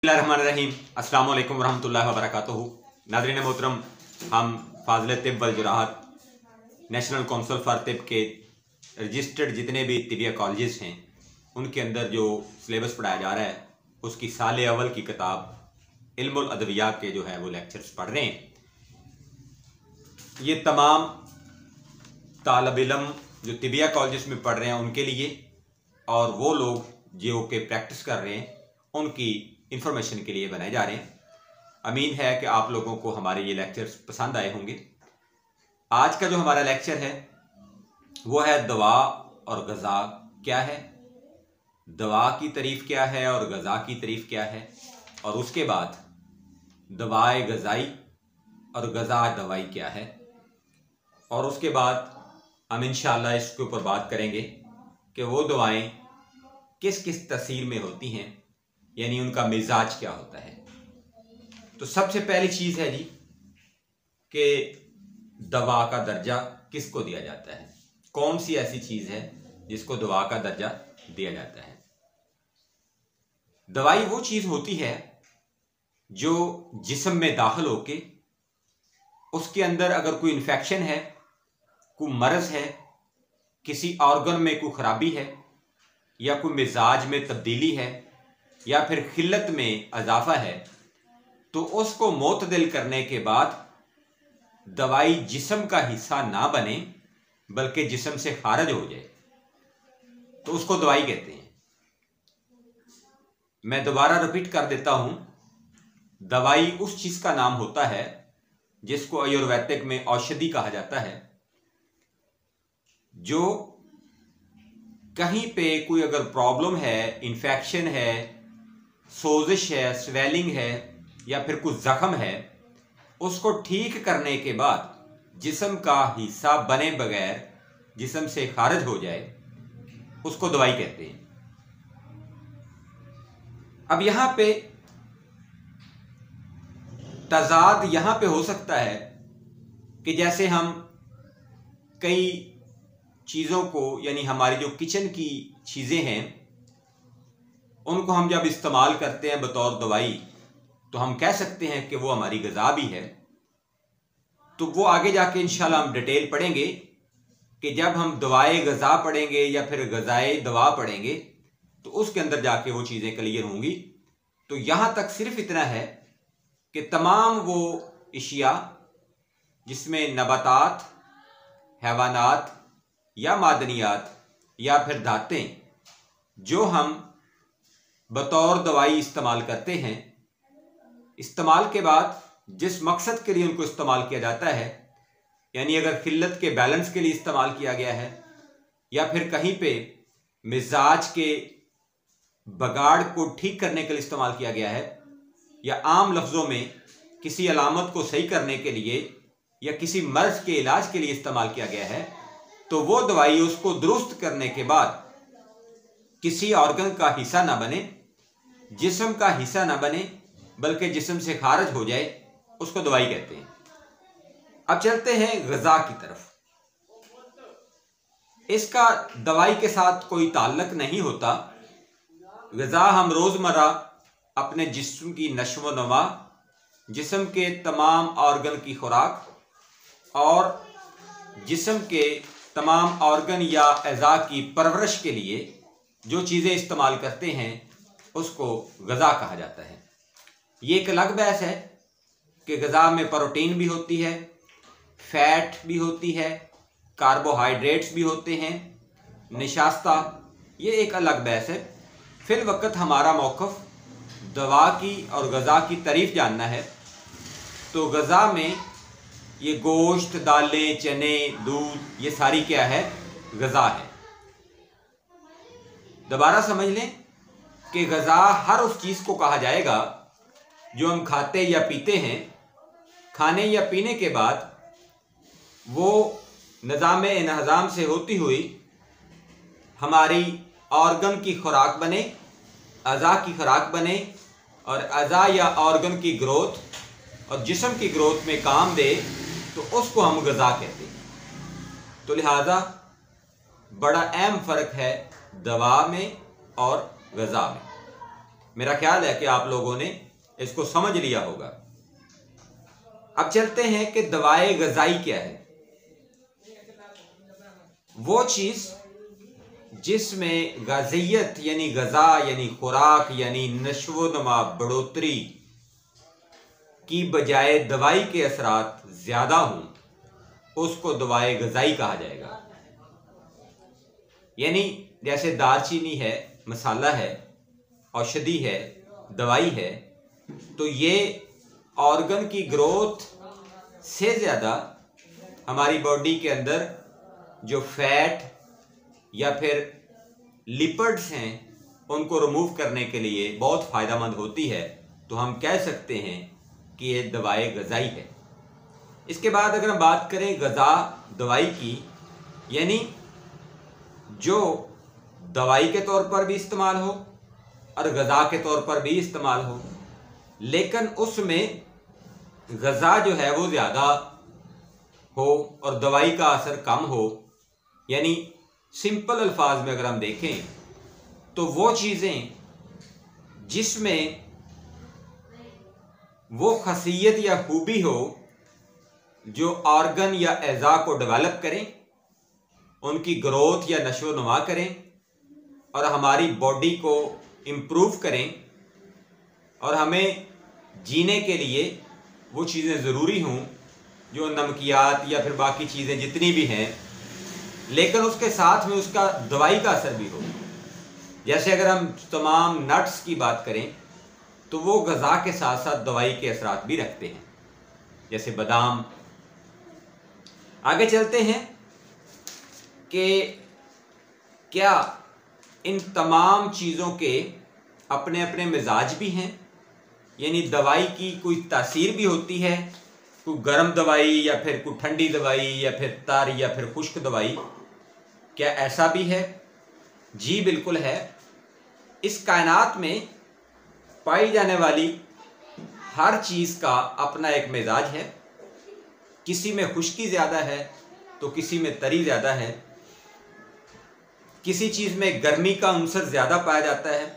बिस्मिल्लाहिर्रहमानिर्रहीम। अस्सलाम वालेकुम रहमतुल्लाहि व बरकातुहू। नाज़रीन मोहतरम, हम फाज़िल तिब वल जुराहत नेशनल काउंसिल फॉर तिब के रजिस्टर्ड जितने भी तिबिया कॉलेजेस हैं उनके अंदर जो सिलेबस पढ़ाया जा रहा है उसकी साल अव्वल की किताब इल्मुल अदवियात के जो है वो लेक्चर्स पढ़ रहे हैं। ये तमाम तालिब इल्म जो तिबिया कॉलेजेस में पढ़ रहे हैं उनके लिए और वो लोग जो के प्रैक्टिस कर रहे हैं उनकी इंफॉर्मेशन के लिए बनाए जा रहे हैं। उम्मीद है कि आप लोगों को हमारे ये लेक्चर्स पसंद आए होंगे। आज का जो हमारा लेक्चर है वो है दवा और गज़ा क्या है, दवा की तारीफ़ क्या है और गज़ा की तारीफ़ क्या है, और उसके बाद दवाए गज़ाई और गज़ा दवाई क्या है, और उसके बाद हम इंशाअल्लाह इसके ऊपर बात करेंगे कि वो दवाएं किस किस तसीर में होती हैं, यानी उनका मिजाज क्या होता है। तो सबसे पहली चीज़ है जी कि दवा का दर्जा किसको दिया जाता है, कौन सी ऐसी चीज़ है जिसको दवा का दर्जा दिया जाता है। दवाई वो चीज़ होती है जो जिस्म में दाखिल होके उसके अंदर अगर कोई इन्फेक्शन है, कोई मर्ज़ है, किसी ऑर्गन में कोई ख़राबी है या कोई मिजाज में तब्दीली है या फिर खिल्लत में इजाफा है, तो उसको मोतदिल करने के बाद दवाई जिस्म का हिस्सा ना बने बल्कि जिस्म से खारिज हो जाए तो उसको दवाई कहते हैं। मैं दोबारा रिपीट कर देता हूं, दवाई उस चीज का नाम होता है जिसको आयुर्वेदिक में औषधि कहा जाता है, जो कहीं पे कोई अगर प्रॉब्लम है, इन्फेक्शन है, सोजिश है, स्वेलिंग है या फिर कुछ जख्म है, उसको ठीक करने के बाद जिस्म का हिस्सा बने बगैर जिस्म से खारिज हो जाए उसको दवाई कहते हैं। अब यहां पे तजाद यहां पे हो सकता है कि जैसे हम कई चीज़ों को, यानी हमारी जो किचन की चीज़ें हैं उनको हम जब इस्तेमाल करते हैं बतौर दवाई तो हम कह सकते हैं कि वो हमारी ग़िज़ा भी है। तो वो आगे जाके इंशाल्लाह हम डिटेल पढ़ेंगे कि जब हम दवाए ग़िज़ा पढ़ेंगे या फिर ग़िज़ाए दवा पढ़ेंगे तो उसके अंदर जाके वो चीज़ें क्लियर होंगी। तो यहाँ तक सिर्फ इतना है कि तमाम वो इशिया जिसमें नबातात, हैवानात या मादनियात या फिर धातें जो हम बतौर दवाई इस्तेमाल करते हैं, इस्तेमाल के बाद जिस मकसद के लिए उनको इस्तेमाल किया जाता है, यानी अगर खिल्लत के बैलेंस के लिए इस्तेमाल किया गया है या फिर कहीं पे मिजाज के बगाड़ को ठीक करने के लिए इस्तेमाल किया गया है या आम लफ्ज़ों में किसी अलामत को सही करने के लिए या किसी मर्ज़ के इलाज के लिए इस्तेमाल किया गया है, तो वो दवाई उसको दुरुस्त करने के बाद किसी ऑर्गन का हिस्सा ना बने, जिस्म का हिस्सा ना बने बल्कि जिस्म से खारिज हो जाए, उसको दवाई कहते हैं। अब चलते हैं ग़िज़ा की तरफ। इसका दवाई के साथ कोई ताल्लुक नहीं होता। ग़िज़ा हम रोज़मर्रा अपने जिस्म की नशो नमा, जिस्म के तमाम ऑर्गन की खुराक और जिस्म के तमाम ऑर्गन या अज़ा की परवरिश के लिए जो चीज़ें इस्तेमाल करते हैं उसको ग़िज़ा कहा जाता है। ये एक अलग बहस है कि ग़िज़ा में प्रोटीन भी होती है, फैट भी होती है, कार्बोहाइड्रेट्स भी होते हैं, निशास्ता, ये एक अलग बहस है। फिल वक्त हमारा मौक़िफ़ दवा की और ग़िज़ा की तारीफ़ जानना है। तो ग़िज़ा में ये गोश्त, दालें, चने, दूध, ये सारी क्या है, ग़िज़ा है। दोबारा समझ लें कि ग़िज़ा हर उस चीज़ को कहा जाएगा जो हम खाते या पीते हैं, खाने या पीने के बाद वो निज़ाम से होती हुई हमारी ऑर्गन की खुराक बने, अज़ा की खुराक बने और अज़ा या ऑर्गन की ग्रोथ और जिस्म की ग्रोथ में काम दे, तो उसको हम ग़िज़ा कहते हैं। तो लिहाजा बड़ा अहम फ़र्क है दवा में और ग़िज़ा में। मेरा ख्याल है कि आप लोगों ने इसको समझ लिया होगा। अब चलते हैं कि दवाए ग़िज़ाई क्या है। वो चीज़ जिसमें गाज़ियत यानी ग़िज़ा यानी खुराक यानी नशोनुमा बढ़ोतरी की बजाय दवाई के असरात ज़्यादा हों, उसको दवाए ग़िज़ाई कहा जाएगा। यानी जैसे दालचीनी है, मसाला है, औषधि है, दवाई है, तो ये ऑर्गन की ग्रोथ से ज़्यादा हमारी बॉडी के अंदर जो फैट या फिर लिपिड्स हैं उनको रिमूव करने के लिए बहुत फ़ायदेमंद होती है। तो हम कह सकते हैं कि ये दवाई ग़िज़ाई है। इसके बाद अगर हम बात करें ग़िज़ा दवाई की, यानी जो दवाई के तौर पर भी इस्तेमाल हो और ग़िज़ा के तौर पर भी इस्तेमाल हो, लेकिन उसमें ग़िज़ा जो है वो ज़्यादा हो और दवाई का असर कम हो। यानी सिंपल अल्फाज में अगर हम देखें तो वो चीज़ें जिसमें वो ख़ासियत या खूबी हो जो ऑर्गन या अज़ा को डेवलप करें, उनकी ग्रोथ या नशोनुमा करें और हमारी बॉडी को इम्प्रूव करें और हमें जीने के लिए वो चीज़ें ज़रूरी हों जो नमकियात या फिर बाकी चीज़ें जितनी भी हैं, लेकिन उसके साथ में उसका दवाई का असर भी हो। जैसे अगर हम तमाम नट्स की बात करें तो वो ग़िज़ा के साथ साथ दवाई के असरात भी रखते हैं, जैसे बादाम। आगे चलते हैं कि क्या इन तमाम चीज़ों के अपने अपने मिजाज भी हैं, यानी दवाई की कोई तासीर भी होती है, कोई गर्म दवाई या फिर कोई ठंडी दवाई या फिर तर या फिर खुश्क दवाई, क्या ऐसा भी है? जी बिल्कुल है। इस कायनात में पाई जाने वाली हर चीज़ का अपना एक मिजाज है। किसी में खुश्की ज़्यादा है तो किसी में तरी ज़्यादा है। किसी चीज़ में गर्मी का अंसर ज़्यादा पाया जाता है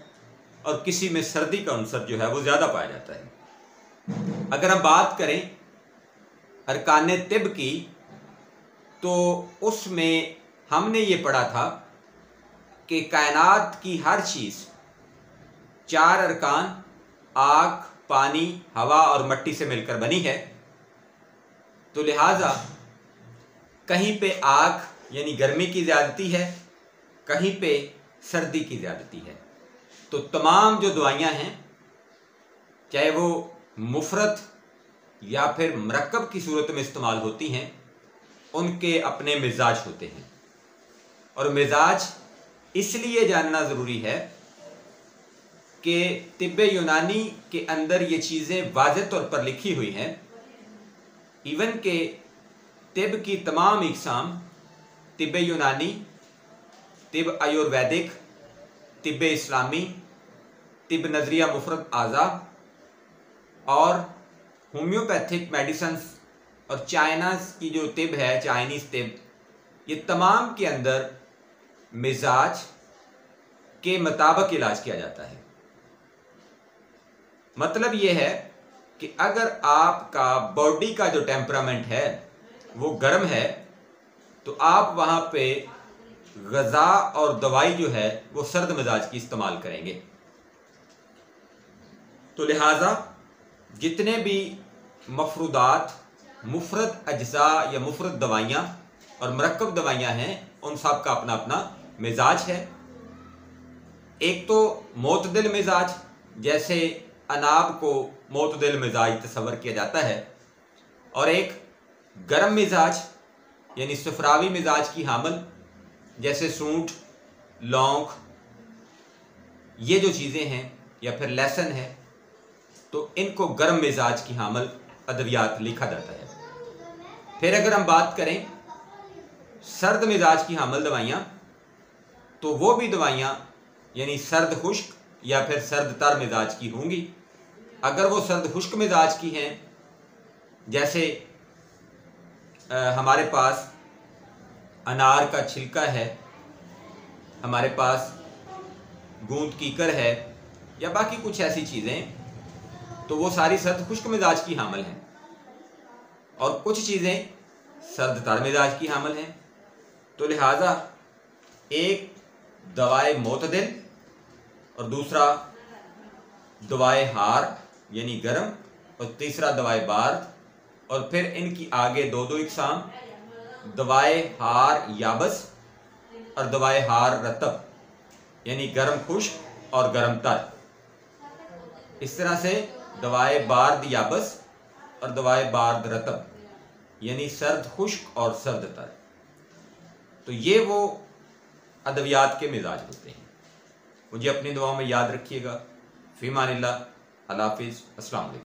और किसी में सर्दी का अंसर जो है वो ज़्यादा पाया जाता है। अगर हम बात करें अरकाने तिब की, तो उसमें हमने ये पढ़ा था कि कायनात की हर चीज़ 4 अरकान आग, पानी, हवा और मिट्टी से मिलकर बनी है। तो लिहाजा कहीं पे आग यानी गर्मी की ज़्यादती है, कहीं पे सर्दी की ज़्यादती है। तो तमाम जो दवाइयाँ हैं, चाहे वो मुफरत या फिर मरकब की सूरत में इस्तेमाल होती हैं, उनके अपने मिजाज होते हैं। और मिजाज इसलिए जानना ज़रूरी है कि तिब्बे यूनानी के अंदर ये चीज़ें वाज़ेह तौर पर लिखी हुई हैं। इवन के तिब की तमाम इक़साम, तिब्बे यूनानी, तिब आयुर्वेदिक, तिब्बे इस्लामी, तिब नज़रिया मुफरत आज़ा और होम्योपैथिक मेडिसन्स और चाइना की जो तिब है, चाइनीज़ तिब, ये तमाम के अंदर मिजाज के मुताबिक इलाज किया जाता है। मतलब ये है कि अगर आपका बॉडी का जो टेम्परामेंट है वो गर्म है तो आप वहाँ पे ग़िज़ा और दवाई जो है वो सर्द मिजाज की इस्तेमाल करेंगे। तो लिहाजा जितने भी मफरूदात, मुफरद अज्जा या मुफरद दवाइयाँ और मरकब दवाइयाँ हैं, उन सब का अपना अपना मिजाज है। एक तो मोतदिल मिजाज, जैसे अनाब को मोतदिल मिजाज तस्वर किया जाता है, और एक गर्म मिजाज यानी सफरावी मिजाज की हामिल, जैसे सूंठ, लौंग, ये जो चीज़ें हैं, या फिर लहसुन है, तो इनको गर्म मिजाज की हामिल अद्वियात लिखा जाता है। फिर अगर हम बात करें सर्द मिजाज की हामिल दवाइयाँ, तो वो भी दवाइयाँ यानी सर्द खुश्क या फिर सर्द तर मिजाज की होंगी। अगर वो सर्द खुश्क मिजाज की हैं, जैसे हमारे पास अनार का छिलका है, हमारे पास गूंद कीकर है, या बाकी कुछ ऐसी चीज़ें, तो वो सारी सर्द खुश्क मिजाज की हामिल हैं, और कुछ चीज़ें सर्द तर मिजाज की हामिल हैं। तो लिहाजा एक दवाए मोतदिल और दूसरा दवाए हार यानी गर्म, और तीसरा दवाए बार्द, और फिर इनकी आगे दो दो इकसाम, दवाए हार याबस और दवाए हार रतब यानी गर्म खुश्क और गर्म तर। इस तरह से दवाए बार्द याबस और दवाए बार्द रतब यानी सर्द खुश्क और सर्द तर। तो ये वो अद्वियात के मिजाज होते हैं। मुझे अपनी दुआओं में याद रखिएगा। फ़ी मानिल्लाह, अल्लाह हाफ़िज़, अस्सलाम वालेकुम।